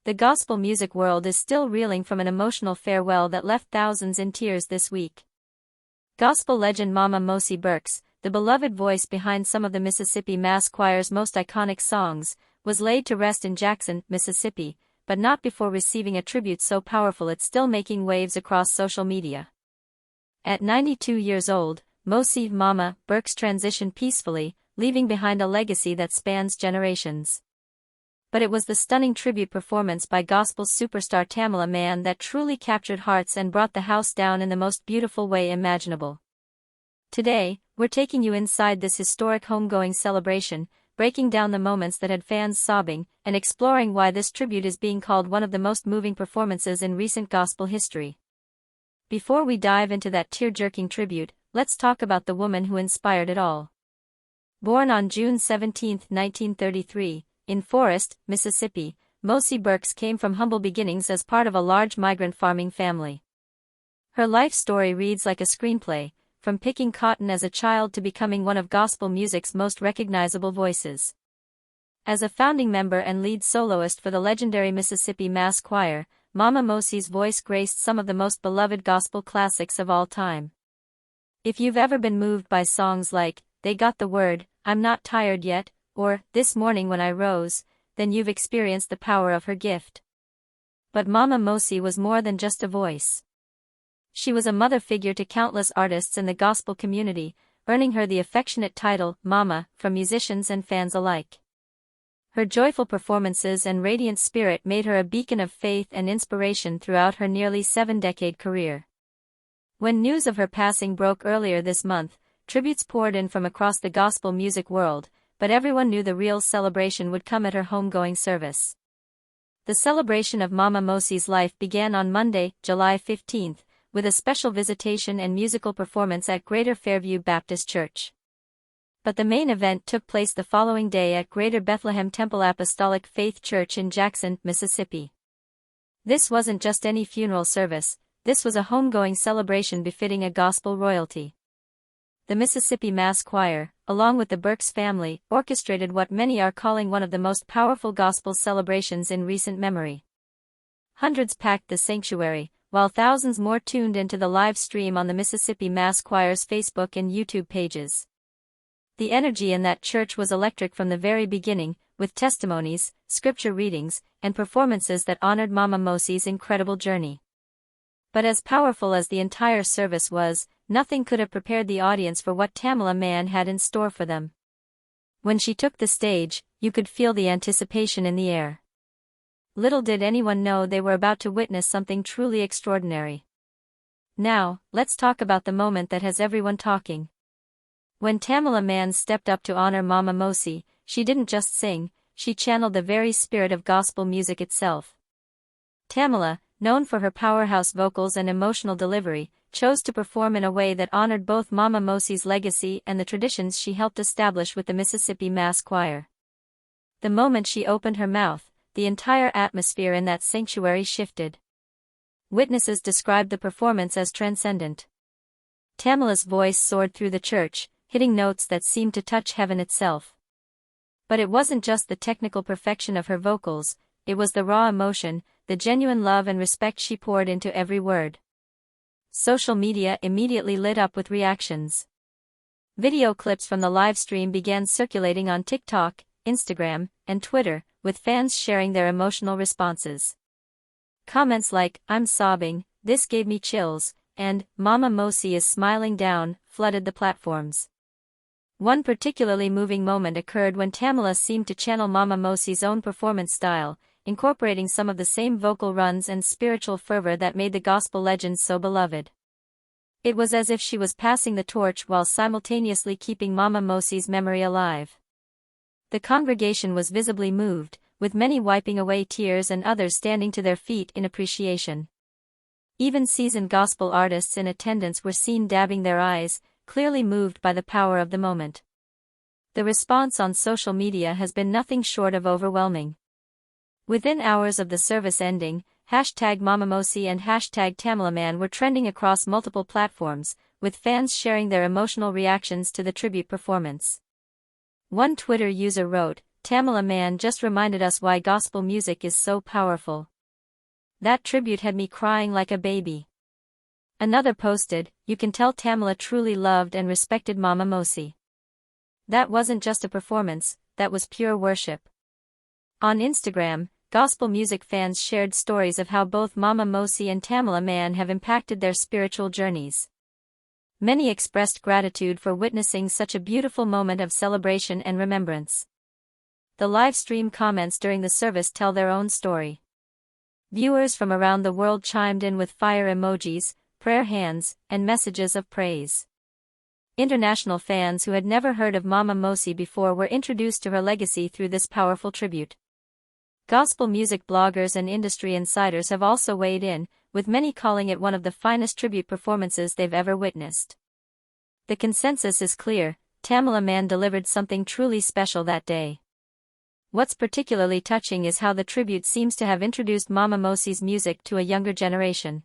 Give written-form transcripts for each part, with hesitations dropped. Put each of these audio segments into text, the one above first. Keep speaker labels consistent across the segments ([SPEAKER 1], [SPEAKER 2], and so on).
[SPEAKER 1] The gospel music world is still reeling from an emotional farewell that left thousands in tears this week. Gospel legend Mama Mosie Burks, the beloved voice behind some of the Mississippi Mass Choir's most iconic songs, was laid to rest in Jackson, Mississippi, but not before receiving a tribute so powerful it's still making waves across social media. At 92 years old, Mosie Mama Burks transitioned peacefully, leaving behind a legacy that spans generations. But it was the stunning tribute performance by gospel superstar Tamela Mann that truly captured hearts and brought the house down in the most beautiful way imaginable. Today, we're taking you inside this historic homegoing celebration, breaking down the moments that had fans sobbing, and exploring why this tribute is being called one of the most moving performances in recent gospel history. Before we dive into that tear-jerking tribute, let's talk about the woman who inspired it all. Born on June 17, 1933, in Forest, Mississippi, Mosie Burks came from humble beginnings as part of a large migrant farming family. Her life story reads like a screenplay, from picking cotton as a child to becoming one of gospel music's most recognizable voices. As a founding member and lead soloist for the legendary Mississippi Mass Choir, Mama Mosie's voice graced some of the most beloved gospel classics of all time. If you've ever been moved by songs like, "They Got the Word," "I'm Not Tired Yet," or "This Morning When I Rose," then you've experienced the power of her gift. But Mama Mosie was more than just a voice. She was a mother figure to countless artists in the gospel community, earning her the affectionate title, Mama, from musicians and fans alike. Her joyful performances and radiant spirit made her a beacon of faith and inspiration throughout her nearly 7-decade career. When news of her passing broke earlier this month, tributes poured in from across the gospel music world, but everyone knew the real celebration would come at her homegoing service. The celebration of Mama Mosie's life began on Monday, July 15, with a special visitation and musical performance at Greater Fairview Baptist Church. But the main event took place the following day at Greater Bethlehem Temple Apostolic Faith Church in Jackson, Mississippi. This wasn't just any funeral service, this was a homegoing celebration befitting a gospel royalty. The Mississippi Mass Choir, along with the Burks family, orchestrated what many are calling one of the most powerful gospel celebrations in recent memory. Hundreds packed the sanctuary, while thousands more tuned into the live stream on the Mississippi Mass Choir's Facebook and YouTube pages. The energy in that church was electric from the very beginning, with testimonies, scripture readings, and performances that honored Mama Mosie's incredible journey. But as powerful as the entire service was, nothing could have prepared the audience for what Tamela Mann had in store for them. When she took the stage, you could feel the anticipation in the air. Little did anyone know they were about to witness something truly extraordinary. Now, let's talk about the moment that has everyone talking. When Tamela Mann stepped up to honor Mama Mosie, she didn't just sing, she channeled the very spirit of gospel music itself. Tamela, known for her powerhouse vocals and emotional delivery, chose to perform in a way that honored both Mama Mosie's legacy and the traditions she helped establish with the Mississippi Mass Choir. The moment she opened her mouth, the entire atmosphere in that sanctuary shifted. Witnesses described the performance as transcendent. Tamela's voice soared through the church, hitting notes that seemed to touch heaven itself. But it wasn't just the technical perfection of her vocals, it was the raw emotion, the genuine love and respect she poured into every word. Social media immediately lit up with reactions. Video clips from the live stream began circulating on TikTok, Instagram, and Twitter, with fans sharing their emotional responses. Comments like, "I'm sobbing, this gave me chills," and "Mama Mosie is smiling down," flooded the platforms. One particularly moving moment occurred when Tamela seemed to channel Mama Mosie's own performance style, incorporating some of the same vocal runs and spiritual fervor that made the gospel legends so beloved. It was as if she was passing the torch while simultaneously keeping Mama Mosie's memory alive. The congregation was visibly moved, with many wiping away tears and others standing to their feet in appreciation. Even seasoned gospel artists in attendance were seen dabbing their eyes, clearly moved by the power of the moment. The response on social media has been nothing short of overwhelming. Within hours of the service ending, #MamaMosie and #Tamela Mann were trending across multiple platforms, with fans sharing their emotional reactions to the tribute performance. One Twitter user wrote, Tamela Mann just reminded us why gospel music is so powerful. That tribute had me crying like a baby. Another posted, you can tell Tamela truly loved and respected Mama Mosie. That wasn't just a performance, that was pure worship. On Instagram, gospel music fans shared stories of how both Mama Mosie and Tamela Mann have impacted their spiritual journeys. Many expressed gratitude for witnessing such a beautiful moment of celebration and remembrance. The live stream comments during the service tell their own story. Viewers from around the world chimed in with fire emojis, prayer hands, and messages of praise. International fans who had never heard of Mama Mosie before were introduced to her legacy through this powerful tribute. Gospel music bloggers and industry insiders have also weighed in, with many calling it one of the finest tribute performances they've ever witnessed. The consensus is clear, Tamela Mann delivered something truly special that day. What's particularly touching is how the tribute seems to have introduced Mama Mosie's music to a younger generation.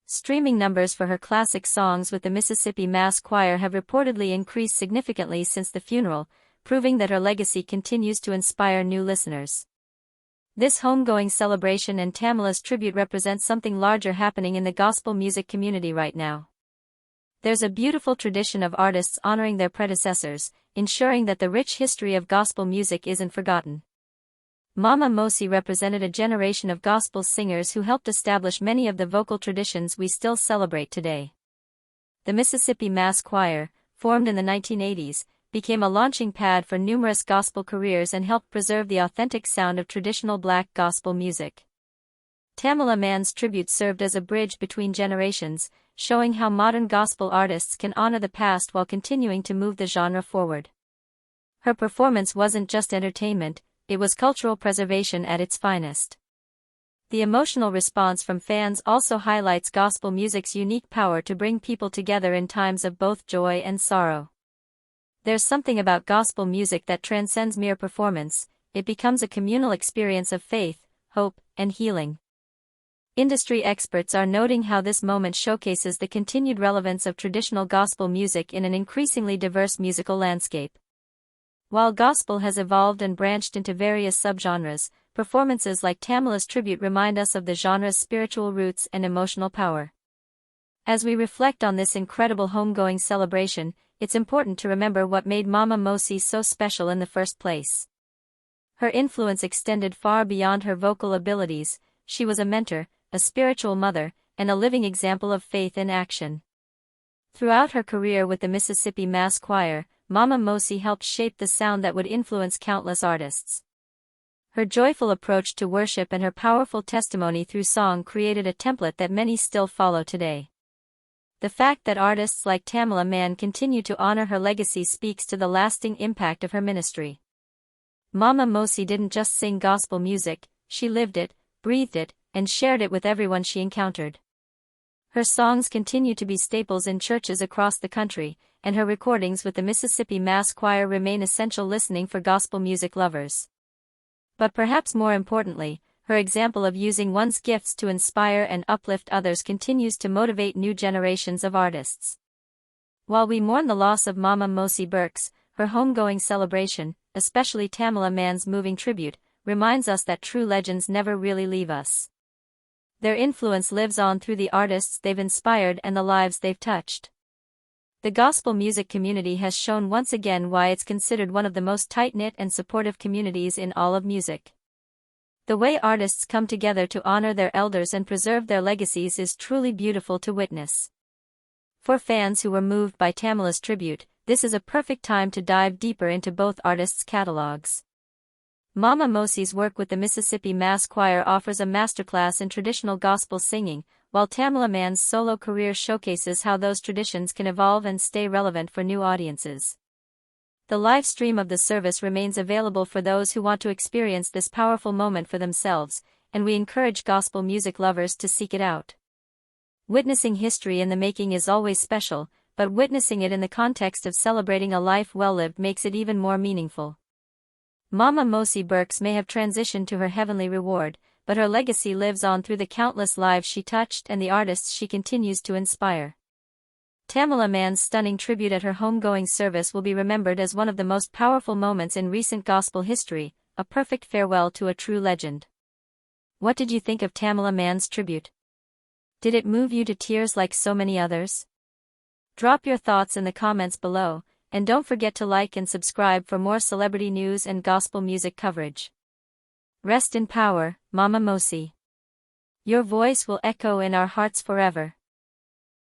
[SPEAKER 1] Streaming numbers for her classic songs with the Mississippi Mass Choir have reportedly increased significantly since the funeral, proving that her legacy continues to inspire new listeners. This homegoing celebration and Tamela's tribute represent something larger happening in the gospel music community right now. There's a beautiful tradition of artists honoring their predecessors, ensuring that the rich history of gospel music isn't forgotten. Mama Mosie represented a generation of gospel singers who helped establish many of the vocal traditions we still celebrate today. The Mississippi Mass Choir, formed in the 1980s, became a launching pad for numerous gospel careers and helped preserve the authentic sound of traditional Black gospel music. Tamela Mann's tribute served as a bridge between generations, showing how modern gospel artists can honor the past while continuing to move the genre forward. Her performance wasn't just entertainment, it was cultural preservation at its finest. The emotional response from fans also highlights gospel music's unique power to bring people together in times of both joy and sorrow. There's something about gospel music that transcends mere performance, it becomes a communal experience of faith, hope, and healing. Industry experts are noting how this moment showcases the continued relevance of traditional gospel music in an increasingly diverse musical landscape. While gospel has evolved and branched into various subgenres, performances like Tamela's tribute remind us of the genre's spiritual roots and emotional power. As we reflect on this incredible homegoing celebration, it's important to remember what made Mama Mosie so special in the first place. Her influence extended far beyond her vocal abilities. She was a mentor, a spiritual mother, and a living example of faith in action. Throughout her career with the Mississippi Mass Choir, Mama Mosie helped shape the sound that would influence countless artists. Her joyful approach to worship and her powerful testimony through song created a template that many still follow today. The fact that artists like Tamela Mann continue to honor her legacy speaks to the lasting impact of her ministry. Mama Mosie didn't just sing gospel music, she lived it, breathed it, and shared it with everyone she encountered. Her songs continue to be staples in churches across the country, and her recordings with the Mississippi Mass Choir remain essential listening for gospel music lovers. But perhaps more importantly, her example of using one's gifts to inspire and uplift others continues to motivate new generations of artists. While we mourn the loss of Mama Mosie Burks, her homegoing celebration, especially Tamela Mann's moving tribute, reminds us that true legends never really leave us. Their influence lives on through the artists they've inspired and the lives they've touched. The gospel music community has shown once again why it's considered one of the most tight-knit and supportive communities in all of music. The way artists come together to honor their elders and preserve their legacies is truly beautiful to witness. For fans who were moved by Tamela's tribute, this is a perfect time to dive deeper into both artists' catalogs. Mama Mosie's work with the Mississippi Mass Choir offers a masterclass in traditional gospel singing, while Tamela Mann's solo career showcases how those traditions can evolve and stay relevant for new audiences. The live stream of the service remains available for those who want to experience this powerful moment for themselves, and we encourage gospel music lovers to seek it out. Witnessing history in the making is always special, but witnessing it in the context of celebrating a life well lived makes it even more meaningful. Mama Mosie Burks may have transitioned to her heavenly reward, but her legacy lives on through the countless lives she touched and the artists she continues to inspire. Tamela Mann's stunning tribute at her homegoing service will be remembered as one of the most powerful moments in recent gospel history, a perfect farewell to a true legend. What did you think of Tamela Mann's tribute? Did it move you to tears like so many others? Drop your thoughts in the comments below, and don't forget to like and subscribe for more celebrity news and gospel music coverage. Rest in power, Mama Mosie. Your voice will echo in our hearts forever.